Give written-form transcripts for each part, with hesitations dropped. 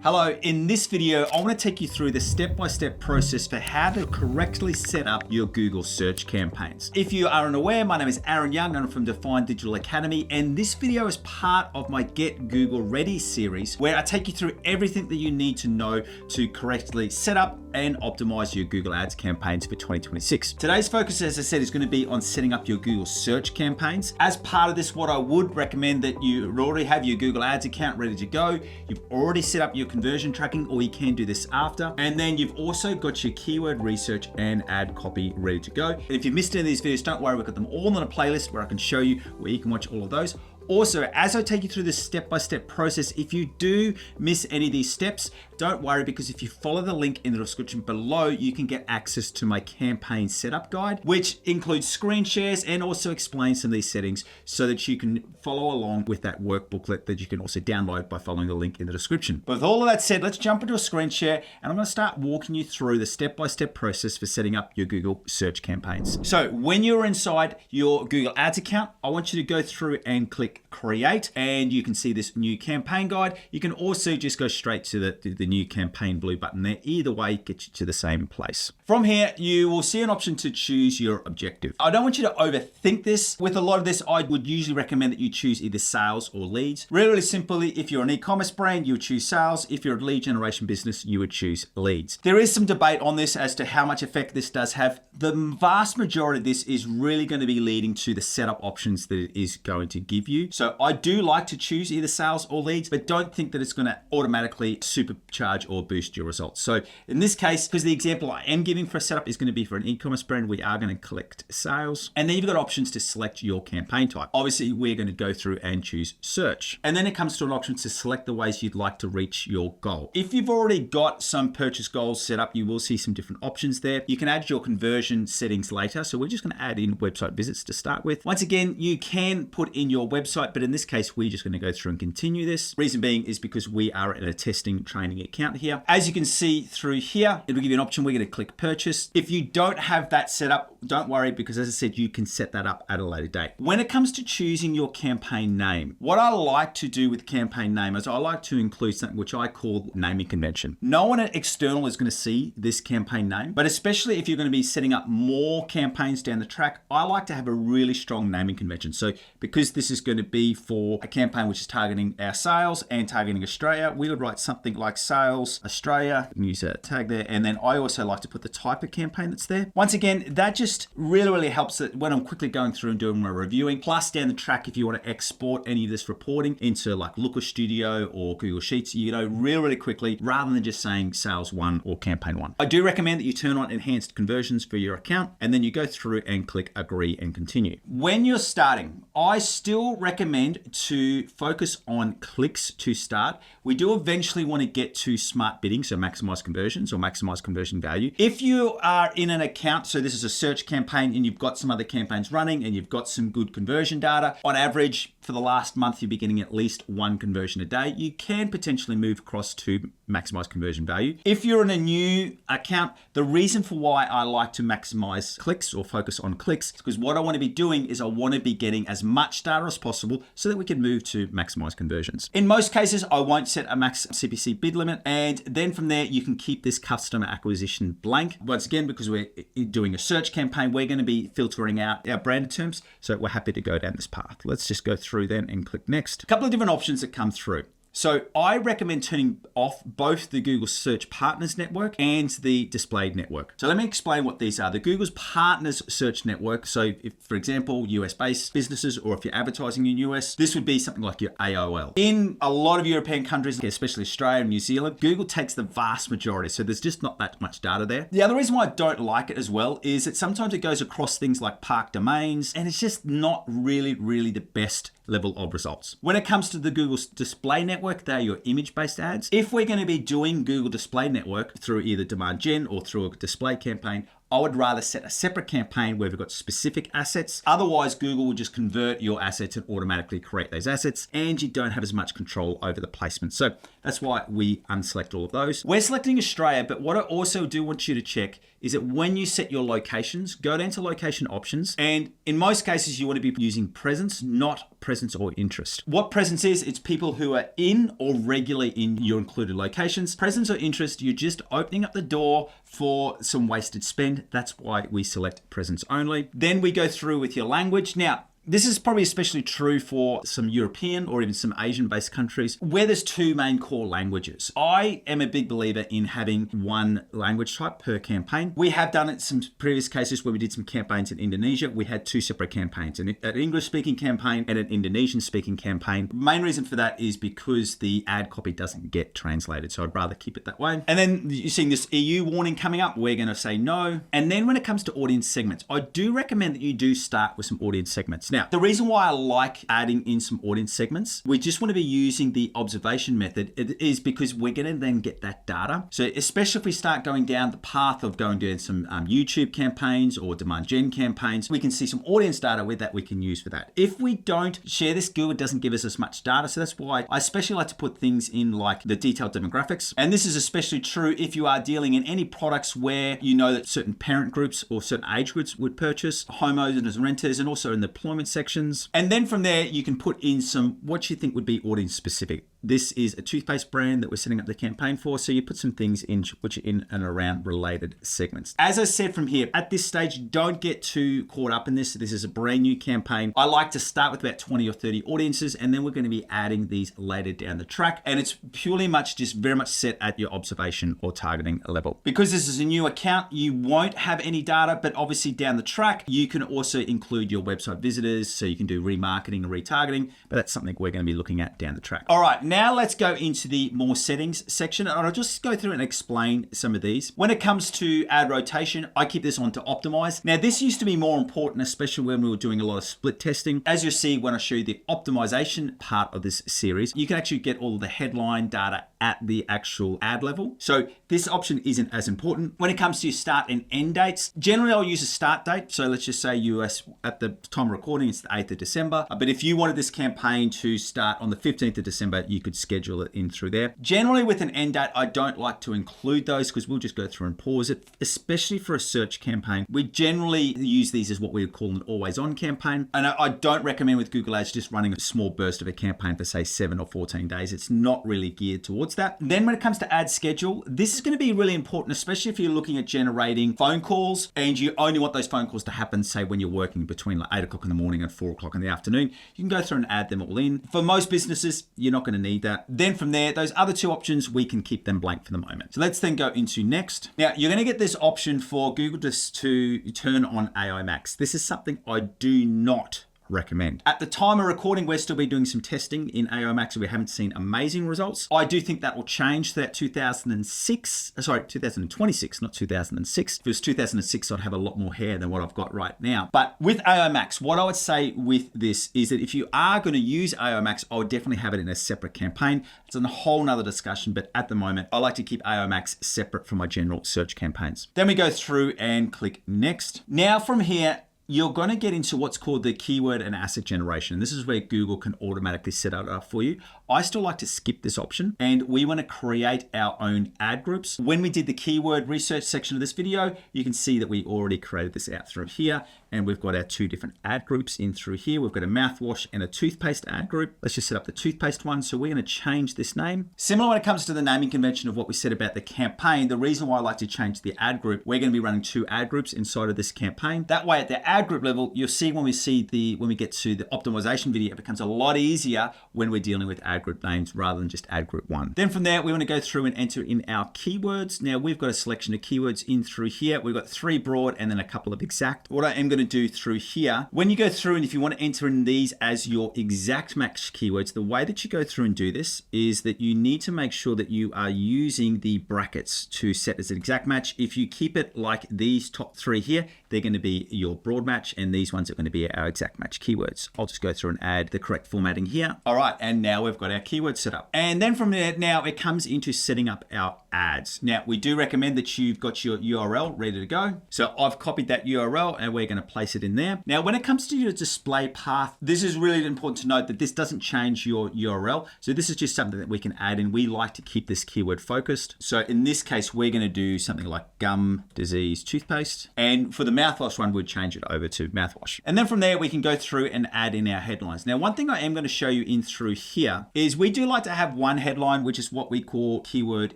Hello, in this video, I want to take you through the step-by-step process for how to correctly set up your Google search campaigns. If you are unaware, my name is Aaron Young and I'm from Define Digital Academy, and this video is part of my Get Google Ready series, where I take you through everything that you need to know to correctly set up and optimize your Google Ads campaigns for 2026. Today's focus, as I said, is going to be on setting up your Google search campaigns. As part of this, what I would recommend that you already have your Google Ads account ready to go. You've already set up your conversion tracking, or you can do this after. And then you've also got your keyword research and ad copy ready to go. And if you missed any of these videos, don't worry, we've got them all on a playlist where I can show you where you can watch all of those. Also, as I take you through this step-by-step process, if you do miss any of these steps, don't worry, because if you follow the link in the description below, you can get access to my campaign setup guide, which includes screen shares and also explains some of these settings so that you can follow along with that workbooklet that you can also download by following the link in the description. But with all of that said, let's jump into a screen share and I'm going to start walking you through the step-by-step process for setting up your Google search campaigns. So when you're inside your Google Ads account, I want you to go through and click create, and you can see this new campaign guide. You can also just go straight to the new campaign blue button there. Either way, gets you to the same place. From here, you will see an option to choose your objective. I don't want you to overthink this. With a lot of this, I would usually recommend that you choose either sales or leads. Really simply, if you're an e-commerce brand, you would choose sales. If you're a lead generation business, you would choose leads. There is some debate on this as to how much effect this does have. The vast majority of this is really going to be leading to the setup options that it is going to give you. So I do like to choose either sales or leads, but don't think that it's going to automatically supercharge or boost your results. So in this case, because the example I am giving for a setup is going to be for an e-commerce brand, we are going to collect sales. And then you've got options to select your campaign type. Obviously, we're going to go through and choose search. And then it comes to an option to select the ways you'd like to reach your goal. If you've already got some purchase goals set up, you will see some different options there. You can add your conversion settings later. So we're just going to add in website visits to start with. Once again, you can put in your website, but in this case, we're just going to go through and continue this. Reason being is because we are in a testing training account here. As you can see through here, it'll give you an option. We're going to click purchase. If you don't have that set up, don't worry, because as I said, you can set that up at a later date. When it comes to choosing your campaign name, what I like to do with campaign name is I like to include something which I call naming convention. No one external is going to see this campaign name, but especially if you're going to be setting up more campaigns down the track, I like to have a really strong naming convention. So because this is going to be for a campaign which is targeting our sales and targeting Australia, we would write something like sales Australia, use a tag there. And then I also like to put the type of campaign that's there. Once again, that just really helps it when I'm quickly going through and doing my reviewing. Plus down the track, if you want to export any of this reporting into like Looker Studio or Google Sheets, you know, really quickly, rather than just saying sales 1 or campaign 1. I do recommend that you turn on enhanced conversions for your account, and then you go through and click agree and continue. When you're starting, I still recommend to focus on clicks to start. We do eventually want to get to smart bidding, so maximize conversions or maximize conversion value. If you are in an account, so this is a search campaign and you've got some other campaigns running and you've got some good conversion data, on average for the last month you'll be getting at least 1 conversion a day. You can potentially move across to maximize conversion value. If you're in a new account, the reason for why I like to maximize clicks or focus on clicks is because what I want to be doing is I want to be getting as much data as possible so that we can move to maximize conversions. In most cases, I won't set a max CPC bid limit, and then from there you can keep this customer acquisition blank. Once again, because we're doing a search campaign, we're going to be filtering out our branded terms, so we're happy to go down this path. Let's just go through then and click next. A couple of different options that come through. So I recommend turning off both the Google Search Partners Network and the Displayed Network. So let me explain what these are. The Google's Partners Search Network. So if, for example, US-based businesses, or if you're advertising in US, this would be something like your AOL. In a lot of European countries, especially Australia and New Zealand, Google takes the vast majority. So there's just not that much data there. The other reason why I don't like it as well is that sometimes it goes across things like park domains, and it's just not really the best level of results. When it comes to the Google Display Network, they're your image-based ads. If we're going to be doing Google Display Network through either demand gen or through a display campaign, I would rather set a separate campaign where we've got specific assets. Otherwise, Google will just convert your assets and automatically create those assets, and you don't have as much control over the placement. So that's why we unselect all of those. We're selecting Australia, but what I also do want you to check is that when you set your locations, go down to location options, and in most cases, you want to be using presence, not presence or interest. What presence is, it's people who are in or regularly in your included locations. Presence or interest, you're just opening up the door for some wasted spend. That's why we select presence only. Then we go through with your language. Now, this is probably especially true for some European or even some Asian-based countries where there's two main core languages. I am a big believer in having one language type per campaign. We have done it in some previous cases where we did some campaigns in Indonesia. We had two separate campaigns, an English-speaking campaign and an Indonesian-speaking campaign. Main reason for that is because the ad copy doesn't get translated, so I'd rather keep it that way. And then you're seeing this EU warning coming up. We're going to say no. And then when it comes to audience segments, I do recommend that you do start with some audience segments. Now, the reason why I like adding in some audience segments, we just want to be using the observation method, is because we're going to then get that data. So especially if we start going down the path of going down some YouTube campaigns or demand gen campaigns, we can see some audience data with that we can use for that. If we don't share this, Google doesn't give us as much data. So that's why I especially like to put things in like the detailed demographics. And this is especially true if you are dealing in any products where you know that certain parent groups or certain age groups would purchase, homeowners and renters, and also in the employment sections. And then from there, you can put in some what you think would be audience specific. This is a toothpaste brand that we're setting up the campaign for. So you put some things in which are in and around related segments. As I said from here, at this stage, don't get too caught up in this. This is a brand new campaign. I like to start with about 20 or 30 audiences, and then we're going to be adding these later down the track. And it's purely much just very much set at your observation or targeting level. Because this is a new account, you won't have any data, but obviously down the track, you can also include your website visitors. So you can do remarketing and retargeting, but that's something we're going to be looking at down the track. All right, now let's go into the more settings section, and I'll just go through and explain some of these. When it comes to ad rotation, I keep this on to optimize. Now, this used to be more important, especially when we were doing a lot of split testing. As you'll see when I show you the optimization part of this series, you can actually get all of the headline data at the actual ad level. So this option isn't as important. When it comes to your start and end dates, generally I'll use a start date. So let's just say US at the time of recording, it's the 8th of December. But if you wanted this campaign to start on the 15th of December, you could schedule it in through there. Generally with an end date, I don't like to include those because we'll just go through and pause it, especially for a search campaign. We generally use these as what we would call an always on campaign. And I don't recommend with Google Ads just running a small burst of a campaign for say 7 or 14 days. It's not really geared towards that. Then when it comes to ad schedule, this is going to be really important, especially if you're looking at generating phone calls and you only want those phone calls to happen, say when you're working between like 8 o'clock in the morning and 4 o'clock in the afternoon. You can go through and add them all in. For most businesses, you're not going to need that. Then from there, those other two options, we can keep them blank for the moment. So let's then go into next. Now, you're going to get this option for Google just to turn on AI Max. This is something I do not recommend. At the time of recording, we're still be doing some testing in AI Max and we haven't seen amazing results. I do think that will change to that 2026, not 2006. If it was 2006, I'd have a lot more hair than what I've got right now. But with AI Max, what I would say with this is that if you are going to use AI Max, I would definitely have it in a separate campaign. It's a whole nother discussion, but at the moment, I like to keep AI Max separate from my general search campaigns. Then we go through and click next. Now from here, you're going to get into what's called the keyword and asset generation. This is where Google can automatically set it up for you. I still like to skip this option and we want to create our own ad groups. When we did the keyword research section of this video, you can see that we already created this out through here and we've got our two different ad groups in through here. We've got a mouthwash and a toothpaste ad group. Let's just set up the toothpaste one. So we're going to change this name. Similar when it comes to the naming convention of what we said about the campaign, the reason why I like to change the ad group, we're going to be running two ad groups inside of this campaign. That way at the ad group level, you'll see when we get to the optimization video, it becomes a lot easier when we're dealing with ad group names rather than just ad group one. Then from there, we want to go through and enter in our keywords. Now we've got a selection of keywords in through here. We've got 3 broad and then a couple of exact. What I am going to do through here, when you go through and if you want to enter in these as your exact match keywords, the way that you go through and do this is that you need to make sure that you are using the brackets to set as an exact match. If you keep it like these top 3 here, they're going to be your broad match and these ones are going to be our exact match keywords. I'll just go through and add the correct formatting here. All right, and now we've got our keywords set up. And then from there, now it comes into setting up our ads. Now, we do recommend that you've got your URL ready to go. So I've copied that URL and we're going to place it in there. Now, when it comes to your display path, this is really important to note that this doesn't change your URL. So this is just something that we can add in. We like to keep this keyword focused. So in this case, we're going to do something like gum disease toothpaste. And for the mouthwash one, we'd change it over to mouthwash. And then from there, we can go through and add in our headlines. Now, one thing I am going to show you in through here is we do like to have one headline, which is what we call keyword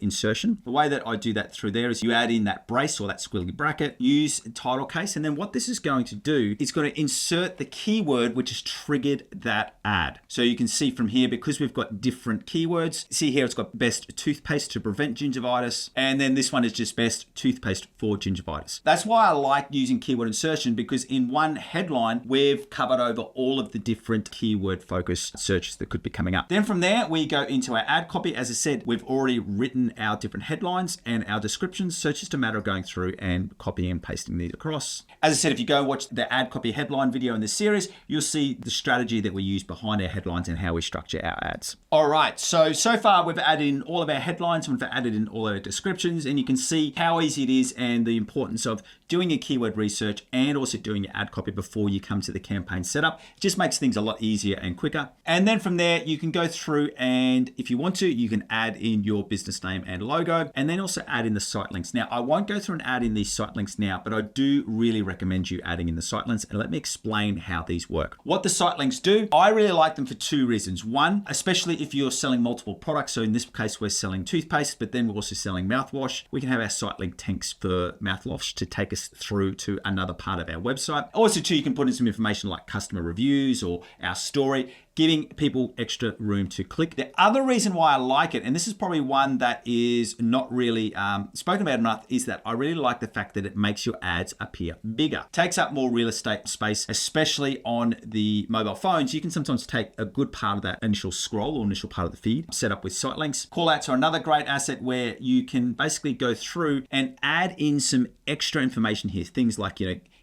insertion. The way that I do that through there is you add in that brace or that squiggly bracket, use title case, and then what this is going to do, it's going to insert the keyword which has triggered that ad. So you can see from here, because we've got different keywords, see here it's got best toothpaste to prevent gingivitis, and then this one is just best toothpaste for gingivitis. That's why I like using keyword insertion, because in one headline, we've covered over all of the different keyword focused searches that could be coming up. Then from there, we go into our ad copy. As I said, we've already written our different headlines and our descriptions, so it's just a matter of going through and copying and pasting these across. As I said, if you go watch the ad copy headline video in this series, you'll see the strategy that we use behind our headlines and how we structure our ads. All right, so far we've added in all of our headlines, we've added in all our descriptions, and you can see how easy it is and the importance of doing your keyword research and also doing your ad copy before you come to the campaign setup. It just makes things a lot easier and quicker. And then from there, you can go through and if you want to, you can add in your business name and logo, and then also add in the site links. Now, I won't go through and add in these site links now, but I do really recommend you adding in the site links, and let me explain how these work. What the site links do, I really like them for two reasons. One, especially if you're selling multiple products. So in this case, we're selling toothpaste, but then we're also selling mouthwash. We can have our site link tanks for mouthwash to take us through to another part of our website. Also too, you can put in some information like customer reviews or our story, giving people extra room to click. The other reason why I like it, and this is probably one that is not really spoken about enough, is that I really like the fact that it makes your ads appear bigger. Takes up more real estate space, especially on the mobile phones. You can sometimes take a good part of that initial scroll or initial part of the feed, set up with site links. Call outs are another great asset where you can basically go through and add in some extra information here. Things like,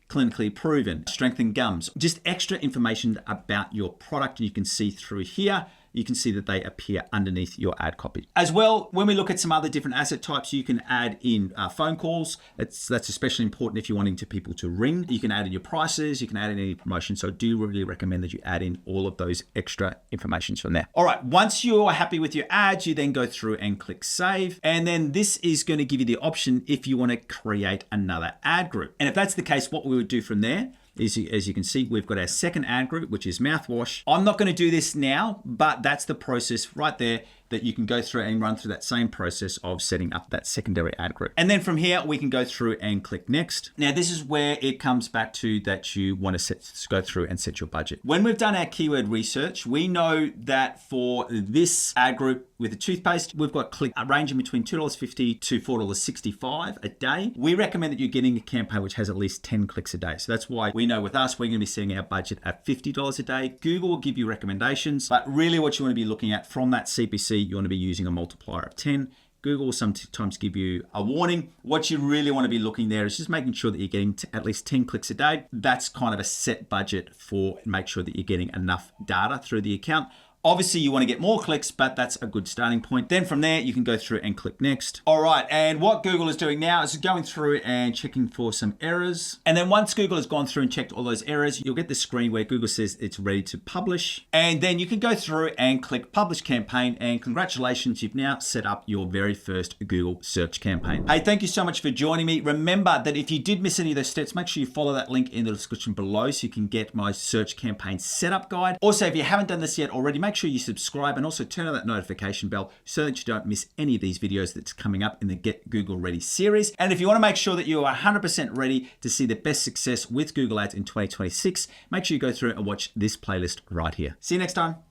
clinically proven, strengthen gums, just extra information about your product. And you can see through here, you can see that they appear underneath your ad copy. As well, when we look at some other different asset types, you can add in phone calls. That's especially important if you're wanting people to ring. You can add in your prices, you can add in any promotions. So I do really recommend that you add in all of those extra informations from there. All right, once you're happy with your ads, you then go through and click save. And then this is going to give you the option if you want to create another ad group. And if that's the case, what we would do from there is, as you can see, we've got our second ad group, which is mouthwash. I'm not going to do this now, but that's the process right there that you can go through and run through that same process of setting up that secondary ad group. And then from here, we can go through and click next. Now, this is where it comes back to that you want to go through and set your budget. When we've done our keyword research, we know that for this ad group with the toothpaste, we've got click ranging between $2.50 to $4.65 a day. We recommend that you're getting a campaign which has at least 10 clicks a day. So that's why we know with us, we're going to be setting our budget at $50 a day. Google will give you recommendations, but really what you want to be looking at from that CPC, you want to be using a multiplier of 10. Google will sometimes give you a warning. What you really want to be looking there is just making sure that you're getting at least 10 clicks a day. That's kind of a set budget for make sure that you're getting enough data through the account. Obviously, you want to get more clicks, but that's a good starting point. Then from there, you can go through and click next. All right, and what Google is doing now is going through and checking for some errors. And then once Google has gone through and checked all those errors, you'll get the screen where Google says it's ready to publish. And then you can go through and click Publish Campaign, and congratulations, you've now set up your very first Google search campaign. Hey, thank you so much for joining me. Remember that if you did miss any of those steps, make sure you follow that link in the description below so you can get my search campaign setup guide. Also, if you haven't done this yet already, make sure you subscribe and also turn on that notification bell so that you don't miss any of these videos that's coming up in the Get Google Ready series. And if you want to make sure that you are 100% ready to see the best success with Google Ads in 2026, make sure you go through and watch this playlist right here. See you next time.